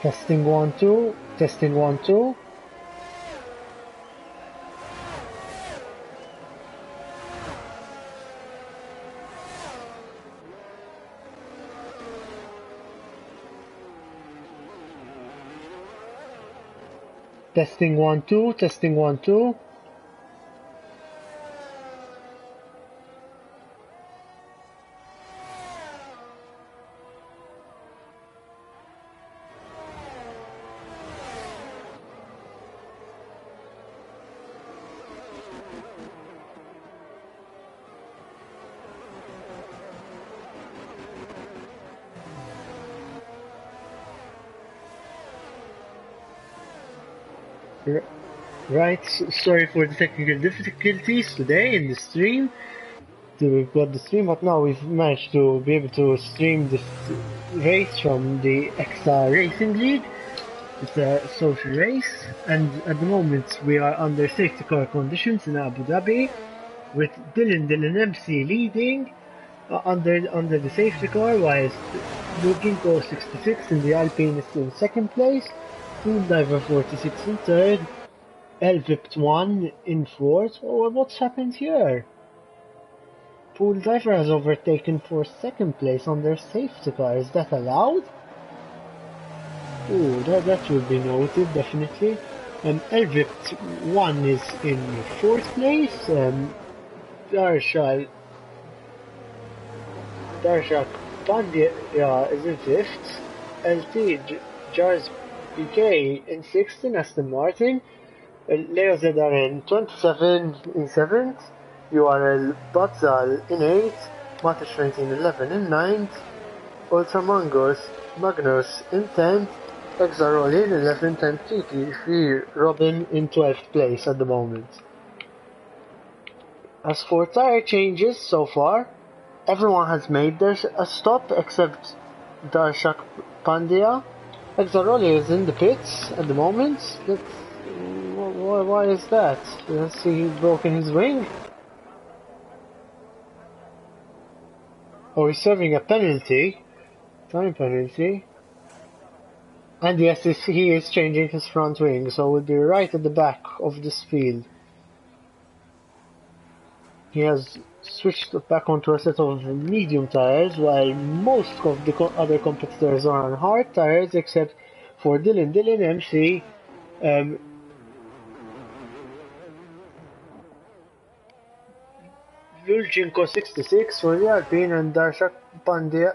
Testing 1 2. Testing 1 2. Testing 1 2. Testing 1 2. Right, sorry for the technical difficulties today in the stream. We've got the stream, but now we've managed to be able to stream this race from the ExA-Racing League. It's a social race, and at the moment we are under safety car conditions in Abu Dhabi, with Dylan MC leading under the safety car, whilst Luginko 66 in the Alpine is in second place, Pool Diver 46 in third, Elvipt 1 in fourth. Oh, what's happened here? Pool Diver has overtaken for second place on their safety car. Is that allowed? Oh, that will be noted, definitely. Elvipt 1 is in fourth place. Darshak Pandya is in fifth. LT Jars BK in sixth in Aston Martin. Leo Zedar in 27 in seventh. URL Batzal in 8th, Matishrent in 11 in 9th, Magnus in 10th, ExA-Racing in 11th, and TT3 Robin in 12th place at the moment. As for tire changes so far, everyone has made a stop except Darshak Pandya. ExA-Racing is in the pits at the moment. Why is that? Has he broken his wing? Oh, he's serving a penalty. Time penalty. And yes, he is changing his front wing, so we'll be right at the back of this field. He has switched back onto a set of medium tires, while most of the other competitors are on hard tires, except for Dylan MC. Luginko 66 for the Alpine, and Darshak Pandya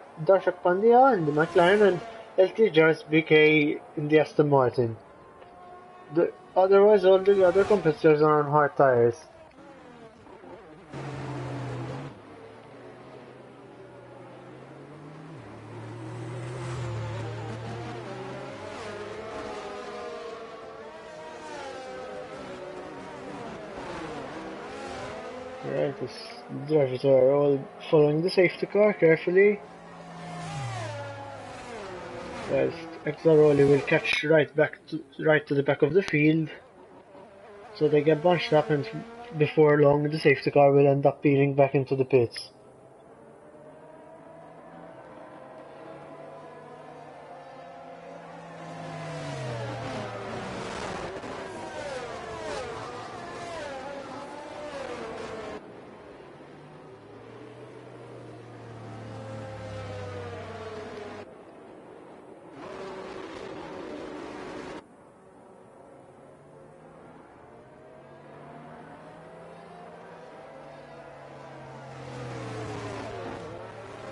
in the McLaren, and LT Jars BK in the Aston Martin. Otherwise, all the other competitors are on hard tires. Right, the drivers are all following the safety car carefully. Whilst ExA-Racing will catch right to the back of the field, so they get bunched up, and before long the safety car will end up peeling back into the pits.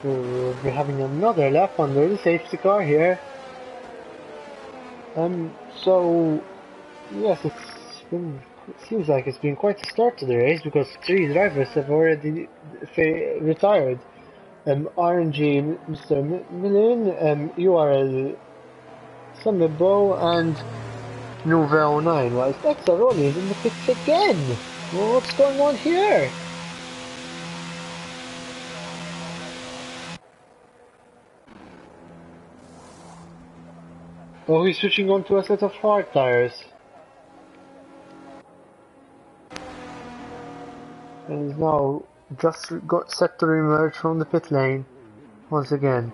We'll be having another lap under the safety car here. So yes, it seems like it's been quite a start to the race, because 3 drivers have already retired. RNG Mr. Millen, URL Samibo, and Nuve 09, while ExA-Racing is in the pits again. What's going on here? Oh, he's switching on to a set of hard tires. And he's now just got set to emerge from the pit lane once again.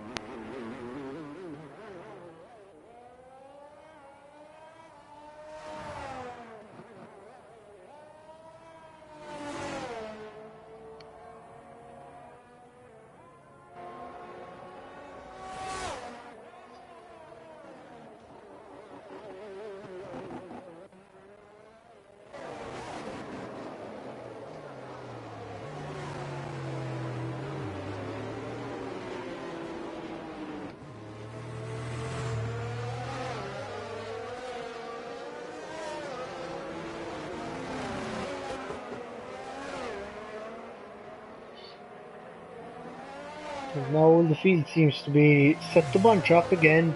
And now the field seems to be set to bunch up again,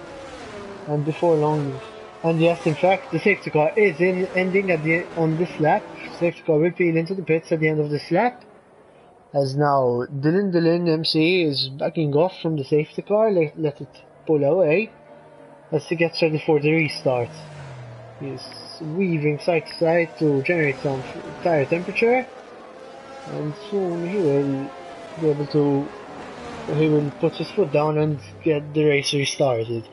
and before long, and yes, in fact, the safety car is ending on this lap. Safety car will peel into the pits at the end of this lap, as now Dylan MC is backing off from the safety car, let it pull away, as he gets ready for the restart. He's weaving side to side to generate some tire temperature, and soon he will be able to, he will put his foot down and get the race restarted.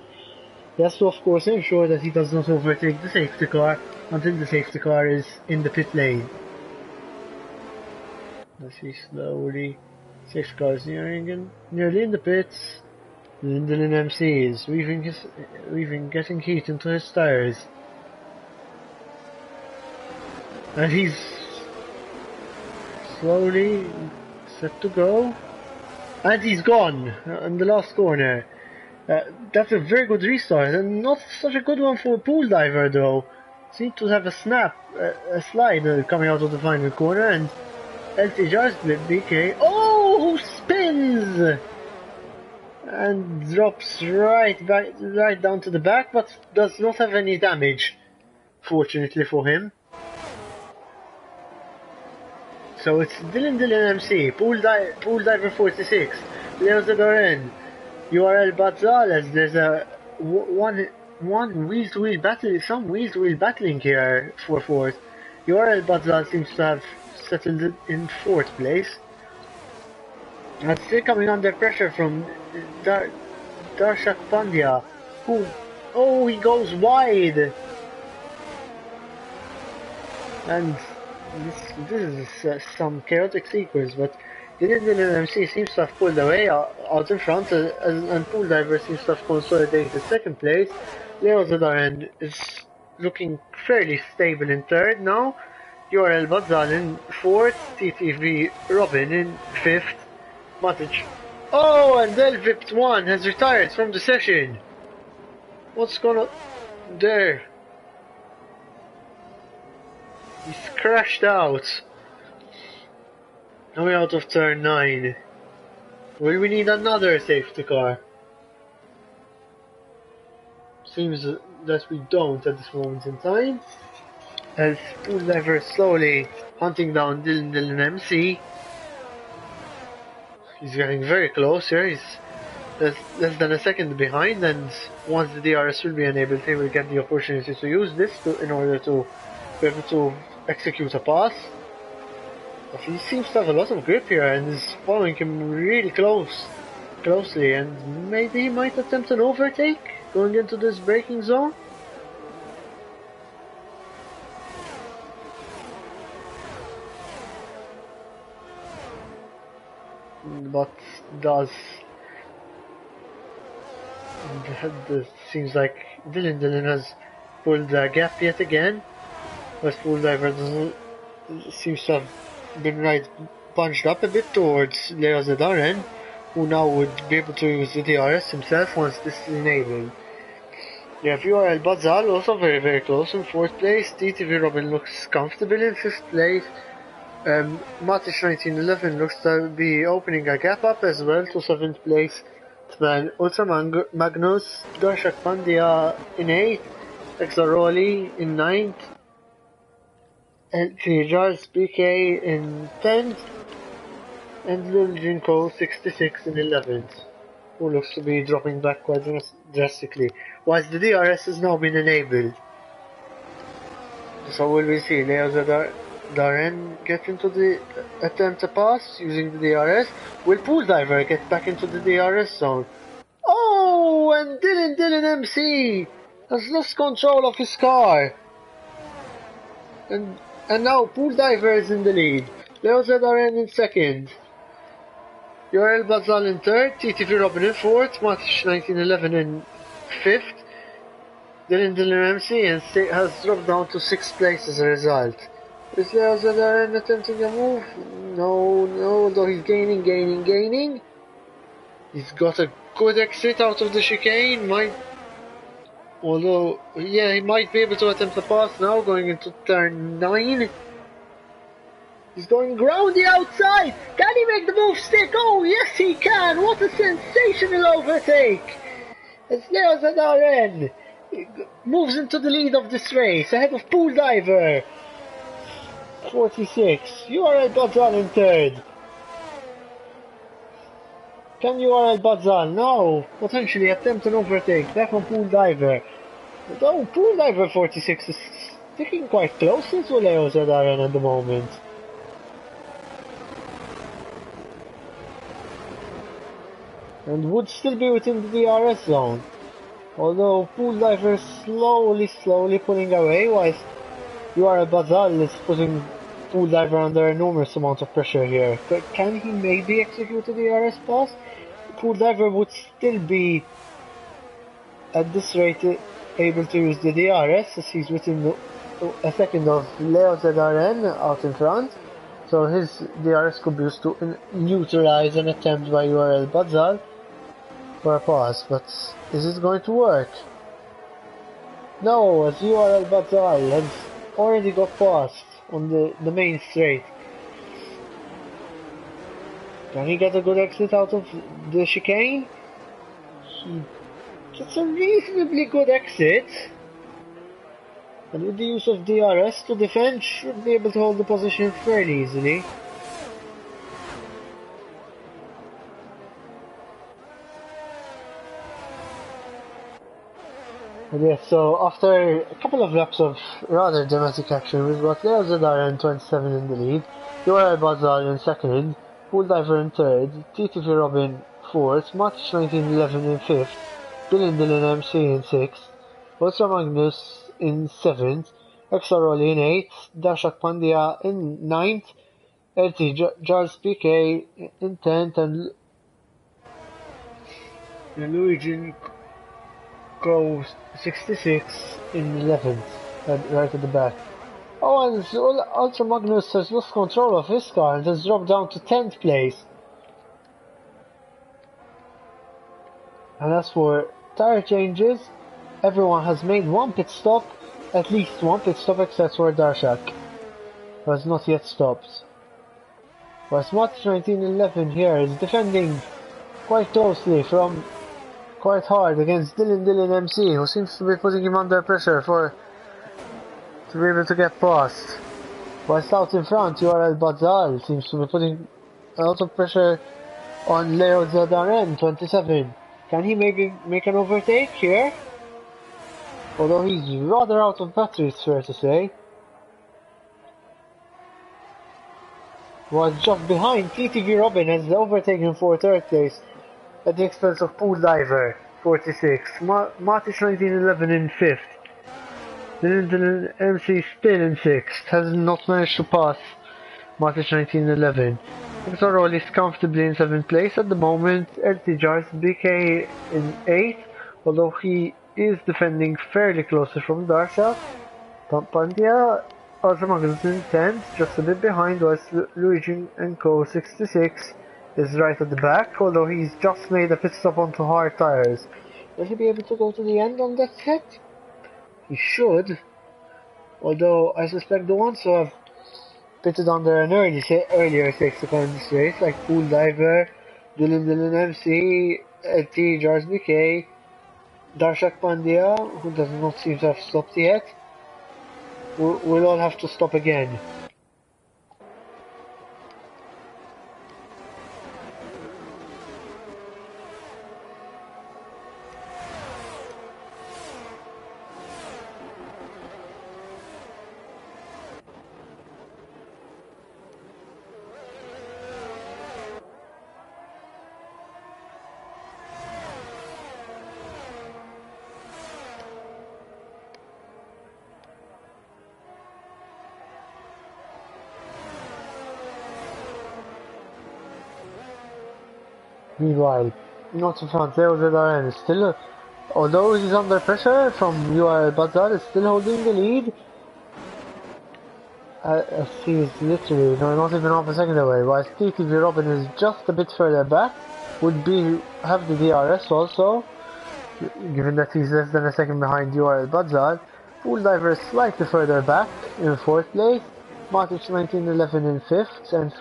He has to of course ensure that he does not overtake the safety car until the safety car is in the pit lane. As he slowly, safety car is nearly in the pits. Dylan MC is getting heat into his tires. And he's slowly set to go. And he's gone in the last corner. That's a very good restart, and not such a good one for a pool diver though. Seemed to have a slide coming out of the final corner, and LTJ's BK, who spins! And drops right down to the back, but does not have any damage, fortunately for him. So it's Dylan MC, Pool Diver 46, Leo Zagarin, URL Batzal, as there's a one wheel-to-wheel battle, some wheel-to-wheel battling here for fourth. URL Batzal seems to have settled in fourth place. And still coming under pressure from Darshak Pandya, who, he goes wide. And this is some chaotic sequence, but Dylan MC seems to have pulled away out in front, and Pool Diver seems to have consolidated second place. Leo Zadaran is looking fairly stable in third now. URL Badzal in fourth, TTV Robin in fifth, Matic. And Delvipt1 has retired from the session. What's going on there? He's crashed out. Now we're out of turn 9. Will we need another safety car? Seems that we don't at this moment in time. As Pool Diver slowly hunting down Dylan MC. He's getting very close here. He's less than a second behind, and once the DRS will be enabled, he will get the opportunity to use this in order to be able to execute a pass. But he seems to have a lot of grip here and is following him really closely, and maybe he might attempt an overtake going into this braking zone. But seems like Dylan has pulled a gap yet again. West Pool Diver seems to have been bunched up a bit towards Leo Zedaren, who now would be able to use the DRS himself once this is enabled. Yeah, URL Bazal also very close in fourth place. TTV Robin looks comfortable in fifth place. Matic 1911 looks to be opening a gap up as well to 7th place. Ultra Magnus, Darshak Pandya in 8th, ExA-Racing in 9th, Charles BK in 10th, and Lil Jinko 66 in 11th, who looks to be dropping back quite drastically, whilst the DRS has now been enabled. So will we see Leo Darren get into the attempt to pass using the DRS? Will Pool Diver get back into the DRS zone? And Dylan MC has lost control of his car. And now Pool Diver is in the lead. Leo Darren in second. URL Bazal in third, TTV Robin in fourth, Matish 1911 in fifth. Dylan MC has dropped down to 6th place as a result. Is Leo Darren attempting a move? No, though he's gaining. He's got a good exit out of the chicane, he might be able to attempt a pass now going into turn 9. He's going ground the outside. Can he make the move stick? Oh, yes he can. What a sensational overtake. As Leo Zadaren moves into the lead of this race, ahead of Pool Diver. 46. URL Badzal in third. Can URL Badzal now potentially attempt an overtake back on Pool Diver? Though Pool Diver 46 is sticking quite close to Leo Zadaren at the moment. And would still be within the DRS zone. Although Pool Diver is slowly pulling away, whilst URL Badzal is putting Pool Diver under enormous amount of pressure here. Can he maybe execute a DRS pass? Pool Diver would still be, at this rate, able to use the DRS, as he's within a second of Leo Zadaren out in front. So his DRS could be used to neutralize an attempt by URL Badzal for a pass, but is it going to work? No, as URL Badzal has already got past on the main straight. Can he get a good exit out of the chicane? He gets a reasonably good exit. And with the use of DRS to defend, should be able to hold the position fairly easily. And yes, so after a couple of laps of rather dramatic action, we've got Leo Zadaren 27 in the lead, URL Badzal in second, Pool Diver in third, TTV Robin fourth, Matic 1911 in fifth, Dylan MC in sixth, Ultra Magnus in seventh, ExA-Racing in eighth, Darshak Pandya in ninth, Charles PK in 10th, and Luigi Go 66 in 11th, right at the back. Oh, and Ultra Magnus has lost control of his car and has dropped down to 10th place. And as for tire changes, everyone has made one pit stop, at least one pit stop, except for Darshak, who has not yet stopped. While Smart 1911 here is defending quite closely from quite hard against Dylan MC, who seems to be putting him under pressure to be able to get past. Whilst out in front, URL Badzal seems to be putting a lot of pressure on Leo Zadaren 27. Can he maybe make an overtake here? Although he's rather out of battery, it's fair to say. Was just behind, TTV Robin has overtaken for third place at the expense of Pool Diver 46, Matic 1911 in 5th, Dylan MC still in 6th, has not managed to pass Matic 1911. ExA-Racing is comfortably in 7th place at the moment, LT Jars BK in 8th, although he is defending fairly closely from Darshak. Pandya also Magnus in 10th, just a bit behind, whilst Luigi and Co 66 is right at the back, although he's just made a pit stop onto hard tires. Will he be able to go to the end on that set? He should, although I suspect the ones who have pitted under an earlier safety car in this race, like Pool Diver, Dylan MC, LT Jars BK, Darshak Pandya, who does not seem to have stopped yet, will all have to stop again. Meanwhile, not in front, Leo Zadaren is still, although he's under pressure from URL Badzal, is still holding the lead. He is literally not even half a second away, while TTV Robin is just a bit further back, would have the DRS also, given that he's less than a second behind URL Badzal. Pool Diver is slightly further back in 4th place, Matic 1911 in 5th, and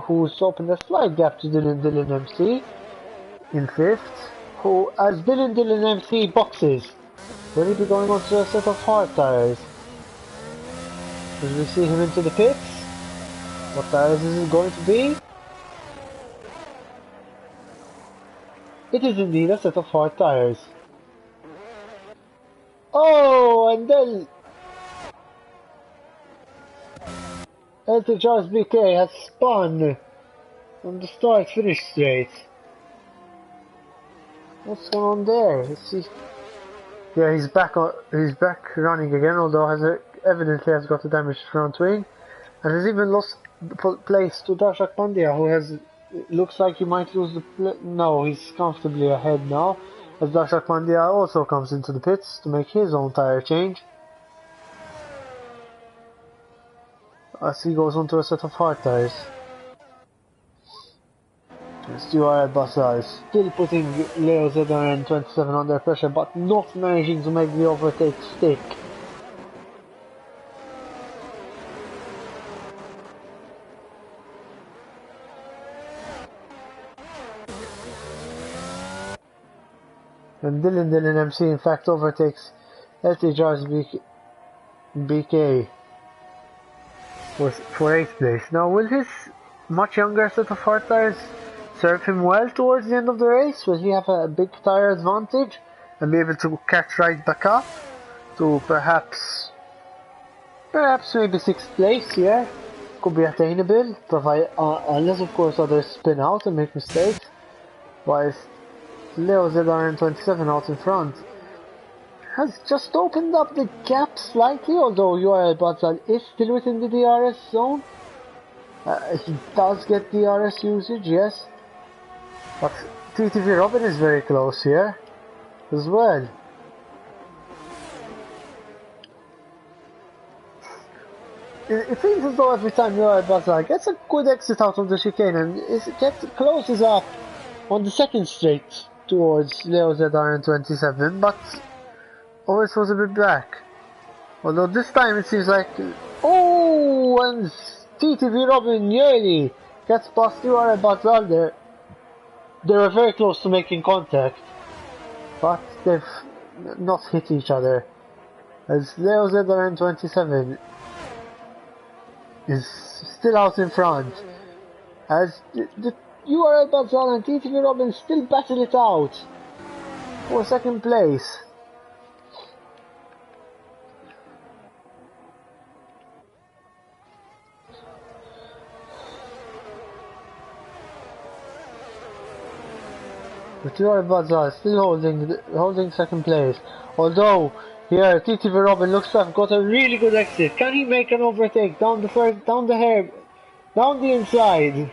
who's opened a slight gap to Dylan MC in 5th, who, as Dylan MC boxes, will he be going on to a set of hard tyres? As we see him into the pits, what tyres is it going to be? It is indeed a set of hard tyres. Oh, and then LTJ's BK has spun on the start-finish straight. What's going on there? Let's see. Yeah, he's back running again, although evidently has got a damaged front wing, and has even lost place to Darshak Pandya, who looks like he might lose no, he's comfortably ahead now, as Darshak Pandya also comes into the pits to make his own tyre change, as he goes onto a set of hard tyres. Stuart Basal still putting Leo Zedar and 27 under pressure, but not managing to make the overtake stick. And Dylan MC in fact overtakes LTJ's BK for 8th place. Now, will his much younger set of hard tyres serve him well towards the end of the race? Will he have a big tyre advantage and be able to catch right back up to perhaps maybe 6th place? Yeah, could be attainable, unless of course others spin out and make mistakes, whilst Leo Zedar and 27 out in front has just opened up the gap slightly, although URL Batzal is still within the DRS zone. He does get DRS usage, yes, but TTV Robin is very close here as well. It seems as though every time URL Batzal gets a good exit out of the chicane and closes up on the second straight towards Leo Zedar and 27, but always was a bit back. Although this time it seems like, oh, and TTV Robin nearly gets past URL Batzal there. They were very close to making contact, but they've not hit each other, as Leo Zedar and 27 is still out in front, as the URL Batzal and TTV Robin still battle it out for 2nd place. But URL Batzal still holding 2nd place, although here TTV Robin looks to have got a really good exit. Can he make an overtake down the inside?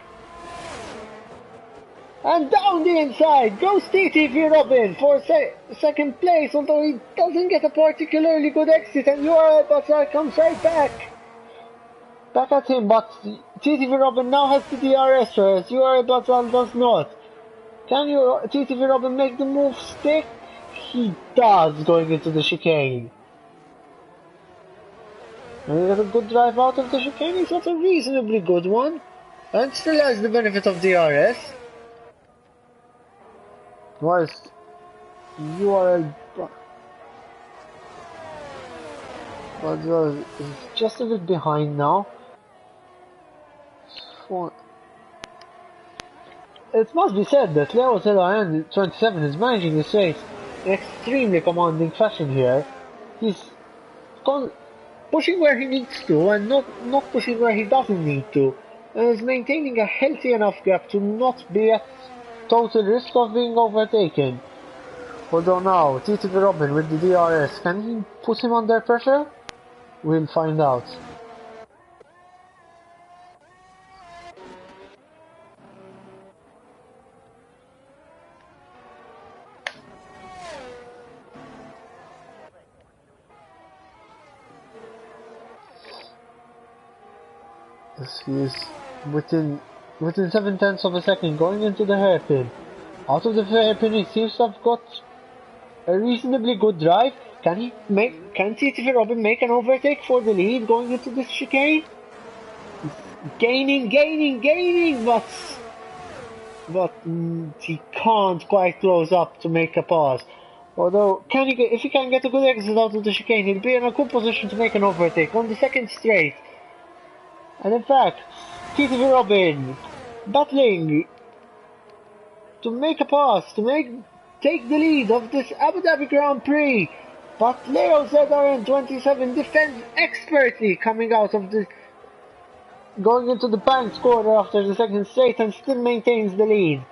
And down the inside goes TTV Robin for 2nd place, although he doesn't get a particularly good exit, and URL Batzal comes right back at him, but TTV Robin now has the DRS, whereas URL Batzal does not. Can TTV Robin make the move stick? He does, going into the chicane. And he got a good drive out of the chicane. He's got a reasonably good one, and still has the benefit of DRS. Whilst URL Batzal is just a bit behind now. It must be said that Leo Zedar 27 is managing this race in extremely commanding fashion here. He's pushing where he needs to and not pushing where he doesn't need to, and is maintaining a healthy enough gap to not be at total risk of being overtaken. Although now, TTV Robin with the DRS, can he put him under pressure? We'll find out. He is within 7/10 of a second going into the hairpin. Out of the hairpin, he seems to have got a reasonably good drive. Can TTV Robin make an overtake for the lead going into this chicane? Gaining, but he can't quite close up to make a pass. Although, if he can get a good exit out of the chicane, he'll be in a good position to make an overtake on the second straight. And in fact, TTV Robin battling to make a pass, take the lead of this Abu Dhabi Grand Prix. But Leo ZRN27 defends expertly coming out of going into the banked corner after the second straight and still maintains the lead.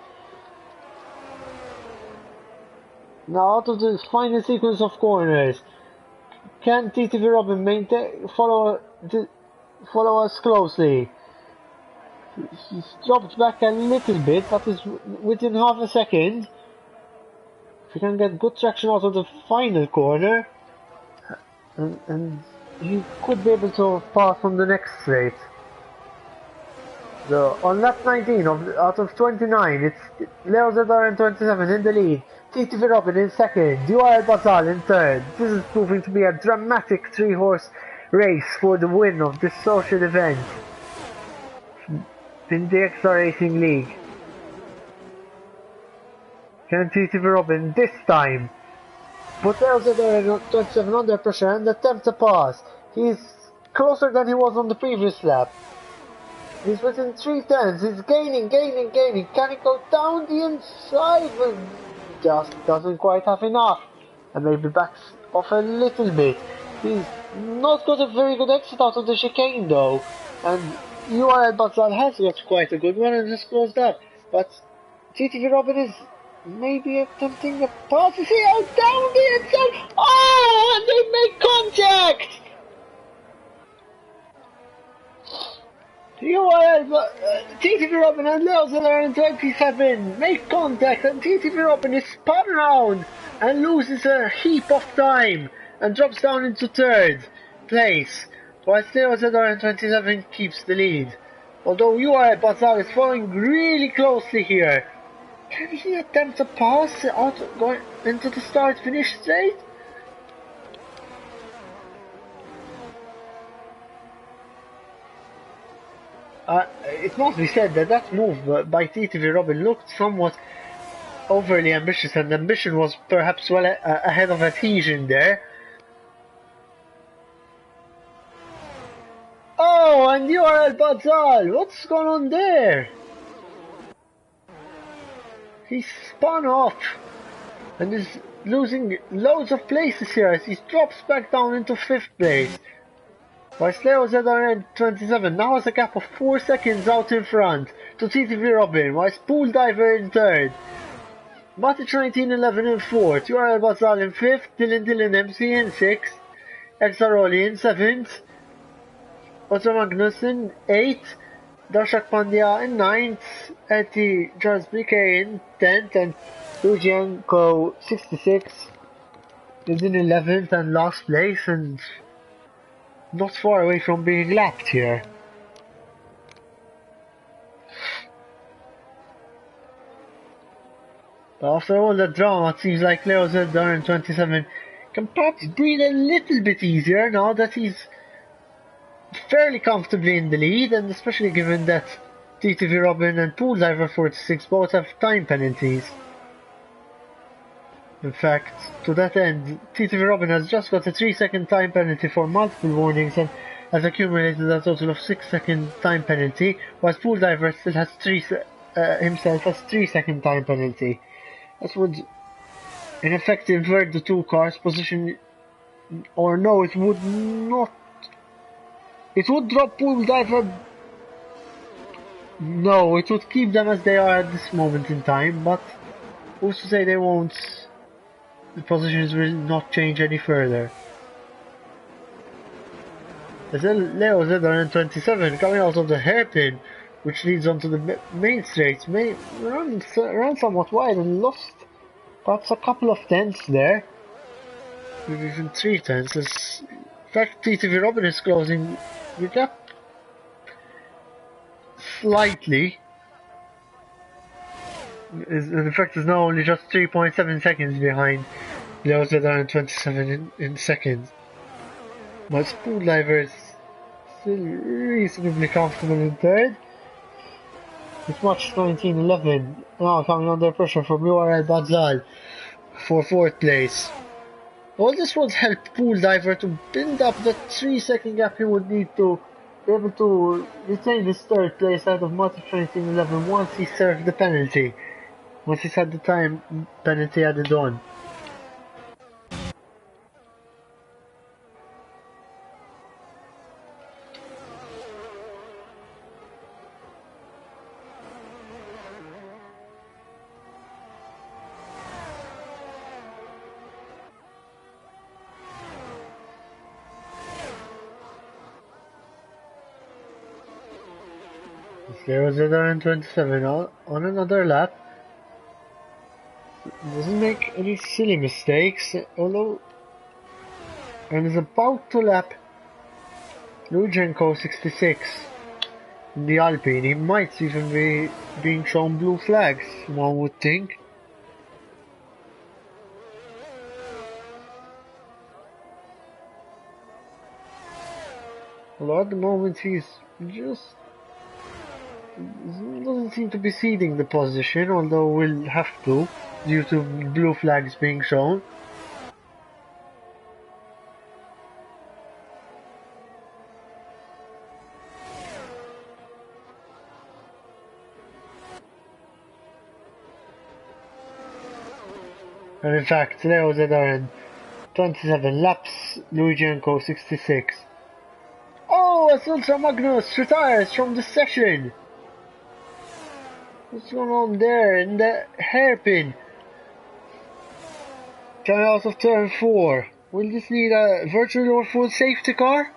Now out of the final sequence of corners, can TTV Robin follow us closely? He's dropped back a little bit, but is within half a second. If he can get good traction out of the final corner, and he could be able to pass on the next straight. So on lap 19 out of 29, it's Leo ZRN27 in the lead, TTV Robin in second, URL Basal in third. This is proving to be a dramatic 3-horse race for the win of this social event in the ExA-Racing League. Can TTV Robin this time put Leo ZRN27 under pressure and attempt a pass? He's closer than he was on the previous lap. He's within 3 tenths, he's gaining. Can he go down the inside? Well, just doesn't quite have enough. And maybe backs off a little bit. He's not got a very good exit out of the chicane though. And URL Basal has got quite a good one and just closed up. But TTV Robin is maybe attempting a pass. You see how down the inside? Oh, and they make contact! TTV Robin and Leo ZRN27 make contact, and TTV Robin is spun around and loses a heap of time and drops down into third place, whilst Leo ZRN27 keeps the lead. Although URL Basal is following really closely here. Can he attempt a pass out going into the start-finish straight? It must be said that move by TTV Robin looked somewhat overly ambitious, and ambition was perhaps well ahead of adhesion there. Oh, and URL Basal, what's going on there? He's spun off and is losing loads of places here as he drops back down into 5th place. Whilst Leo ZRN27 now has a gap of 4 seconds out in front to TTV Robin, whilst Pool Diver in 3rd, Matic 1911 in 4th, URL Basal in 5th, Dylan MC in 6th, ExA-Racing in 7th, Otto Magnus in 8th, Darshak Pandya in 9th, Eddie Charles BK in 10th, and Lujianko 66 is in 11th and last place, and not far away from being lapped here. But after all that drama, it seems like Leo ZRN27 can perhaps breathe a little bit easier now that he's fairly comfortably in the lead, and especially given that TTV Robin and Pool Diver 46 both have time penalties. In fact, to that end, TTV Robin has just got a 3-second time penalty for multiple warnings and has accumulated a total of 6-second time penalty, whilst Pool Diver still has himself has 3-second time penalty. This would in effect invert the two cars' position, or no, it would not. It would drop Pool Diver. No, it would keep them as they are at this moment in time, but who's to say they won't? The positions will not change any further. As Leo ZRN27 coming out of the hairpin, which leads onto the main straight, ran somewhat wide and lost perhaps a couple of tenths there, maybe even 3 tenths. In fact, TTV Robin is closing the gap slightly. In fact, is now only just 3.7 seconds behind Leo ZRN27 in second. But Pool Diver is still reasonably comfortable in third. It's match 19-11. Now coming under pressure from URL Badzal for fourth place. All this would help Pool Diver to build up the 3-second gap he would need to be able to retain his third place out of match 19-11 once he served the penalty. Once he's had the time penalty added on. There was another in 27 on another lap. Doesn't make any silly mistakes, although, and is about to lap Lujenko 66 in the Alpine. He might even be being shown blue flags, one would think. Although at the moment he's just doesn't seem to be ceding the position, although we'll have to due to blue flags being shown. And in fact, Leo Zedarin 27 laps, Lujenko 66. Oh, as Ultra Magnus retires from the session! What's going on there in the hairpin? Coming out of turn 4. Will this need a virtual or full safety car?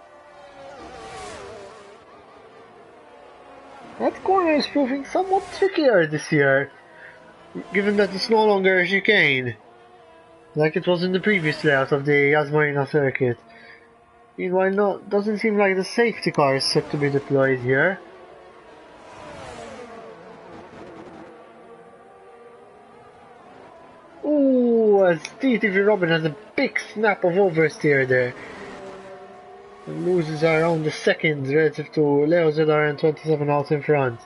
That corner is proving somewhat trickier this year, given that it's no longer a chicane, like it was in the previous layout of the Yas Marina circuit. Meanwhile, doesn't seem like the safety car is set to be deployed here. Ooh, as TTV Robin has a big snap of oversteer there. And loses around the seconds relative to Leo Zedar and 27 out in front.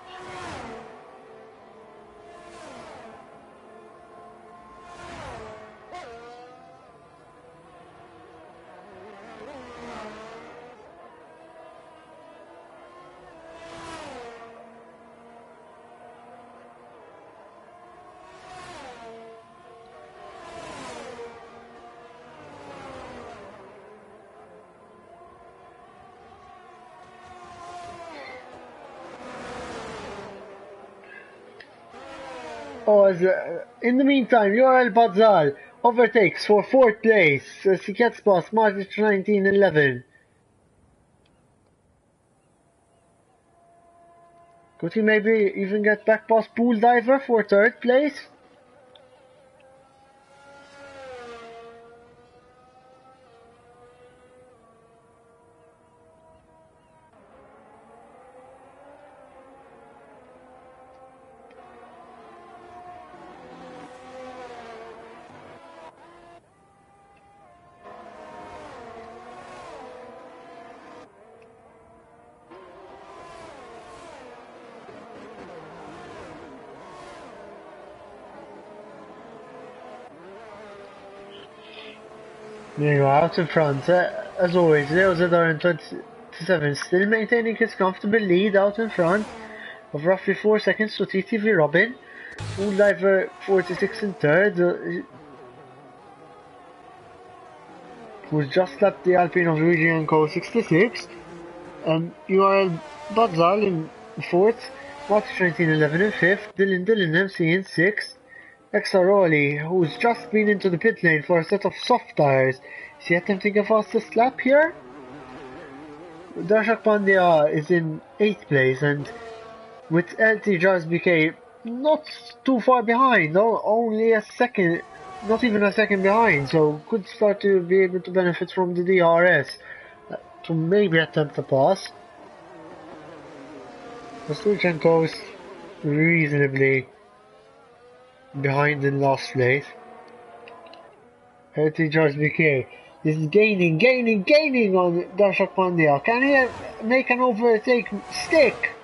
Oh, in the meantime, URL Badzal overtakes for 4th place as he gets past March 1911. Could he maybe even get back past Pool Diver for 3rd place? Meanwhile, out in front, as always, Leo Zedar in 27 still maintaining his comfortable lead out in front of roughly 4 seconds to TTV Robin. Pool Diver 46 in 3rd, who's just lapped the Alpine of Luigi and Co 66, and URL Badzal in 4th, Max 1911 in 5th, Dylan MC in 6th, ExA-Racing, who's just been into the pit lane for a set of soft tires. Is he attempting a fastest lap here? Darshak Pandya is in 8th place, and with LT Jars BK not too far behind, no, only a second, not even a second behind, so could start to be able to benefit from the DRS to maybe attempt a pass. Kostuchenko is reasonably behind in last place. LT Jars BK This is gaining on Darshak Pandya. Can he make an overtake stick?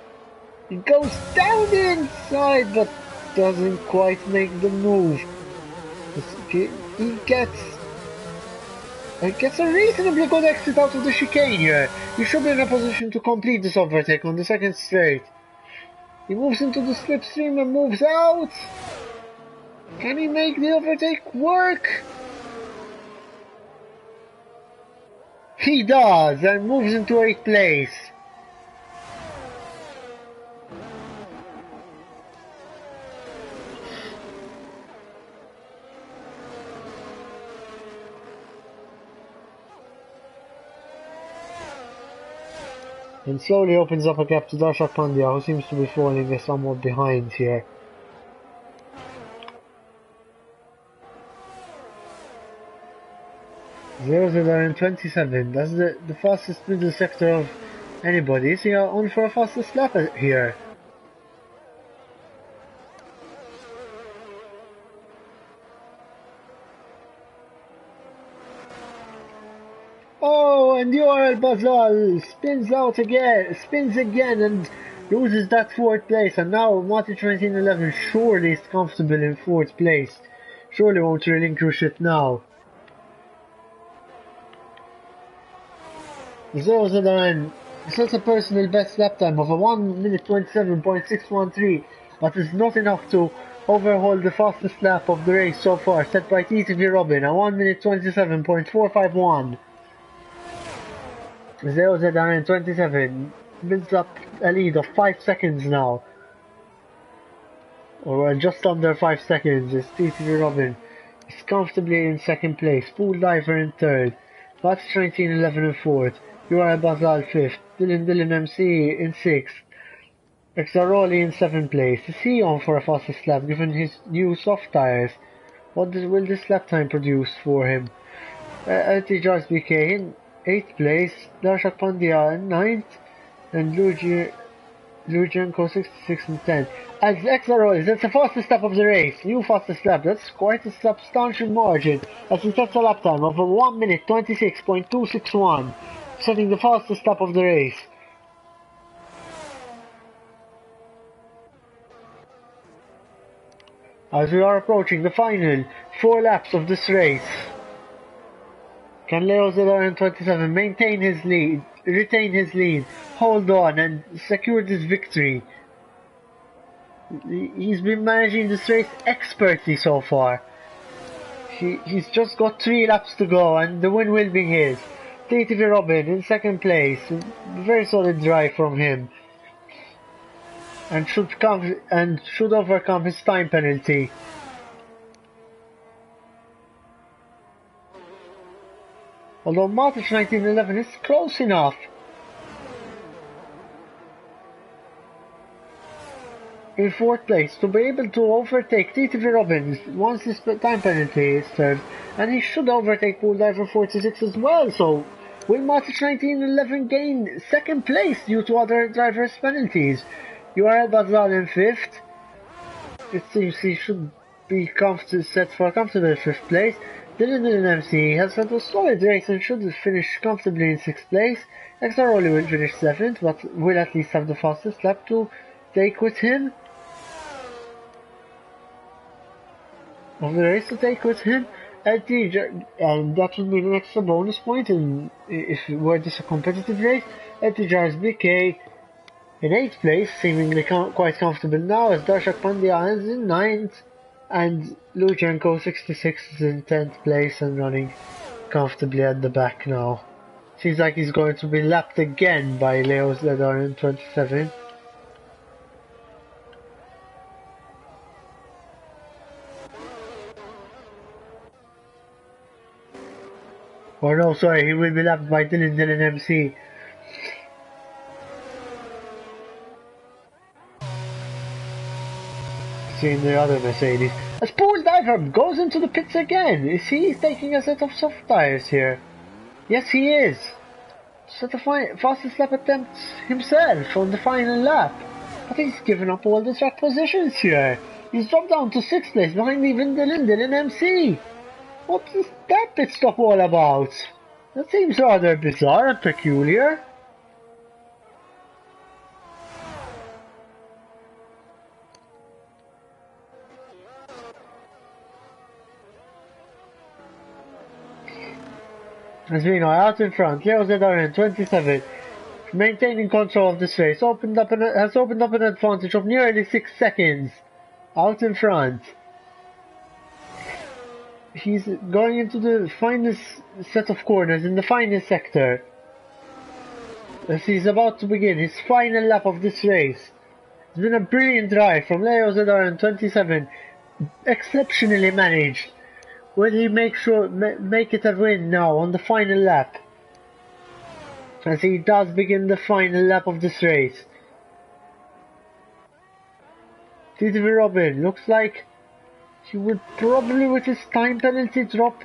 He goes down the inside, but doesn't quite make the move. He gets a reasonably good exit out of the chicane here. He should be in a position to complete this overtake on the second straight. He moves into the slipstream and moves out. Can he make the overtake work? He does, and moves into 8th place. And slowly opens up a gap to Darshak Pandya, who seems to be falling somewhat behind here. Zeros are in 27. That's the fastest middle sector of anybody. Is he on for a fastest lap here? Oh, and URL Basal spins again and loses that 4th place, and now Matic 1911 surely is comfortable in 4th place. Surely won't relinquish it now. Zeros sets a personal best lap time of a 1 minute 27.613, but is not enough to overhaul the fastest lap of the race so far, set by TTV Robin, a 1 minute 27.451. Zeros 27 builds up a lead of 5 seconds now, or just under 5 seconds. As TTV Robin is comfortably in 2nd place, Pool Diver in 3rd, Matic 1911 in 4th, URL Basal 5th, Dylan MC in 6th, ExA-Racing in 7th place. Is he on for a fastest lap given his new soft tyres? What will this lap time produce for him? LT Jars BK in 8th place, Darshak Pandya in 9th, and Lujanko 66 and 10. As ExA-Racing, that's the fastest lap of the race. New fastest lap, that's quite a substantial margin, as he sets a lap time of a 1 minute 26.261. Setting the fastest lap of the race. As we are approaching the final 4 laps of this race, can Leo Zidar in 27 maintain his lead, retain his lead, hold on and secure this victory? He's been managing this race expertly so far. He's just got 3 laps to go and the win will be his. TTV Robin in 2nd place, very solid drive from him, and should overcome his time penalty. Although Matic 1911 is close enough. In 4th place to be able to overtake TTV Robin once his time penalty is served, and he should overtake Pool Diver 46 as well, so will Matic 1911 gain 2nd place due to other drivers' penalties? URL Basal in 5th. It seems he should be set for a comfortable 5th place. Dylan MC has had a solid race and should finish comfortably in 6th place. ExA-Racing will finish 7th, but will at least have the fastest lap to take with him. Of the race to take with him. LT, and that would be an extra bonus point if were this a competitive race. LT Jars BK in 8th place, seemingly quite comfortable now, as Darshak Pandya is in 9th, and Lujanko 66 is in 10th place and running comfortably at the back now. Seems like he's going to be lapped again by Leo Zedar in 27. Or no, sorry, he will be lapped by Dylan MC. Seeing the other Mercedes. As Pool Diver goes into the pits again. Is he taking a set of soft tires here? Yes, he is. Set the fastest lap attempt himself on the final lap. But he's given up all the track positions here. He's dropped down to 6th place behind even Dylan MC. What's that pit stop all about? That seems rather bizarre and peculiar. As we know, out in front, Leo Zedarin, 27, maintaining control of this race, has opened up an advantage of nearly 6 seconds. Out in front. He's going into the finest set of corners in the finest sector. As he's about to begin his final lap of this race. It's been a brilliant drive from Leo Zedarin, 27, exceptionally managed. Will he make it a win now on the final lap? As he does begin the final lap of this race. TTV Robin looks like he would probably, with his time penalty, drop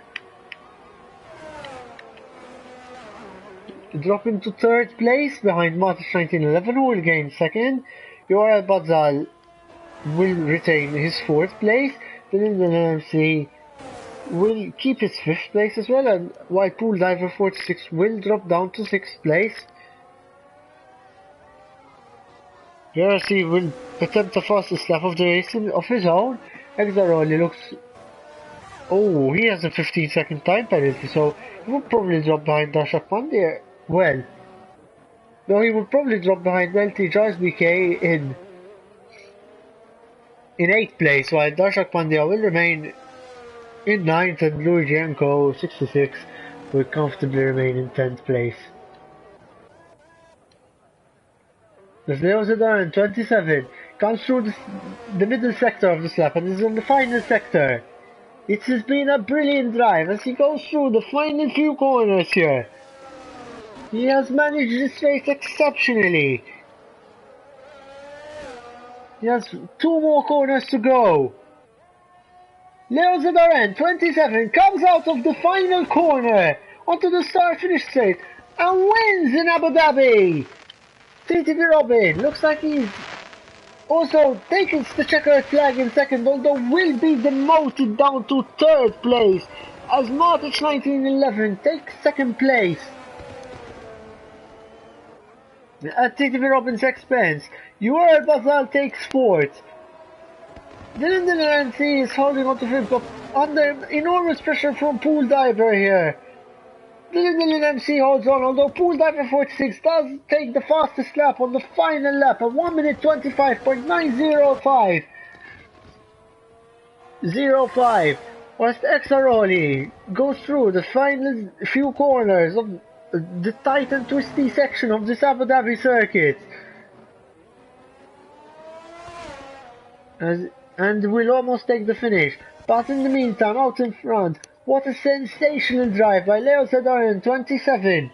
into 3rd place behind Matic 1911, who will gain 2nd. Yoel Bazal will retain his 4th place. The Linden MC will keep his 5th place as well, and while Pool Diver 46 will drop down to 6th place. Jersey will attempt the fastest lap of the race of his own. ExA-Racing looks... Oh, he has a 15-second time penalty, so he would probably drop behind Darshak Pandya. Well, no, he would probably drop behind Melty Joyce BK in 8th place, while Darshak Pandya will remain in 9th, and Luigi Enko, 66, will comfortably remain in 10th place. As Leo Zedarin, 27, comes through the middle sector of this lap and is in the final sector. It has been a brilliant drive as he goes through the final few corners here. He has managed this race exceptionally. He has 2 more corners to go. Leo Zedarin, 27, comes out of the final corner onto the start-finish straight and wins in Abu Dhabi. TTV Robin looks like he's also taken the checkered flag in 2nd, although will be demoted down to 3rd place as Matic 1911 takes 2nd place. At TTV Robin's expense, Yoel Bazal takes 4th. Dylan Nancy is holding on to 5th, but under enormous pressure from Pool Diver here. Dylan MC holds on, although Pool Diver 46 does take the fastest lap on the final lap at 1 minute 25.905. 05. Whilst ExA-Racing goes through the final few corners of the tight and twisty section of this Abu Dhabi circuit. And will almost take the finish. But in the meantime, out in front, what a sensational drive by Leo Zedarin, 27,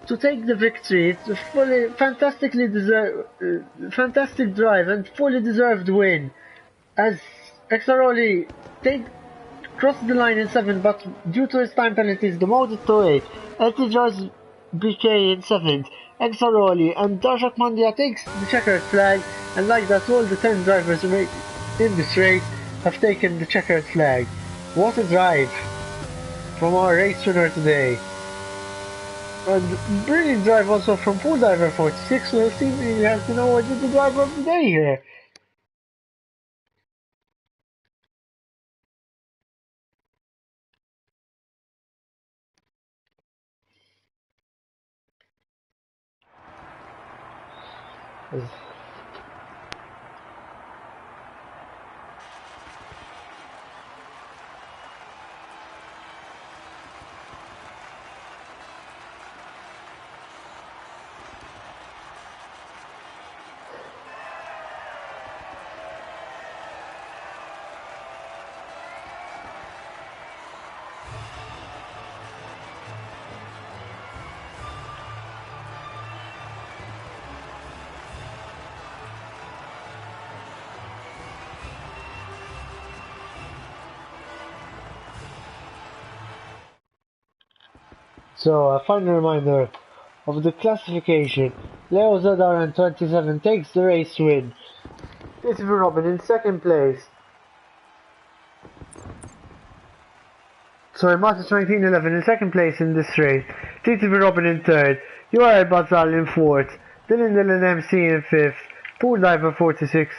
to take the victory. It's a fantastic drive and fully deserved win. As ExA-Racing crossed the line in 7th, but due to his time penalties, demoted to 8th. LT Joyce BK in 7th. ExA-Racing and Darshak Pandya takes the checkered flag, and like that, all the 10 drivers in this race have taken the checkered flag. What a drive from our race winner today. And brilliant drive also from Pool Diver 46, who seemingly has been awarded the driver of the day here. So, a final reminder of the classification. Leo Zedarin 27 takes the race win. Christopher Robin in 2nd place. Sorry, Matis 1911 in second place in this race. TTV Robin in third. URL Bazal in fourth. Dylan MC in fifth. Pool Diver 46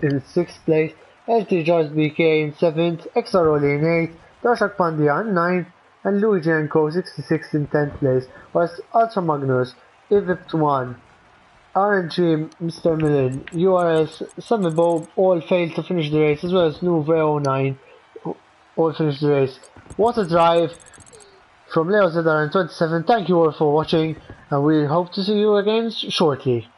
in sixth place. LT George BK in seventh. ExA-Racing in eighth. Darshak Pandya in ninth. And Luigi & Co 66 in 10th place. Whilst Ultra Magnus, Evipt 1, RNG, Mr. Millen, URS, Samibo all failed to finish the race, as well as Nuve 09 all finished the race. What a drive from Leo Zedar in 27. Thank you all for watching, and we hope to see you again shortly.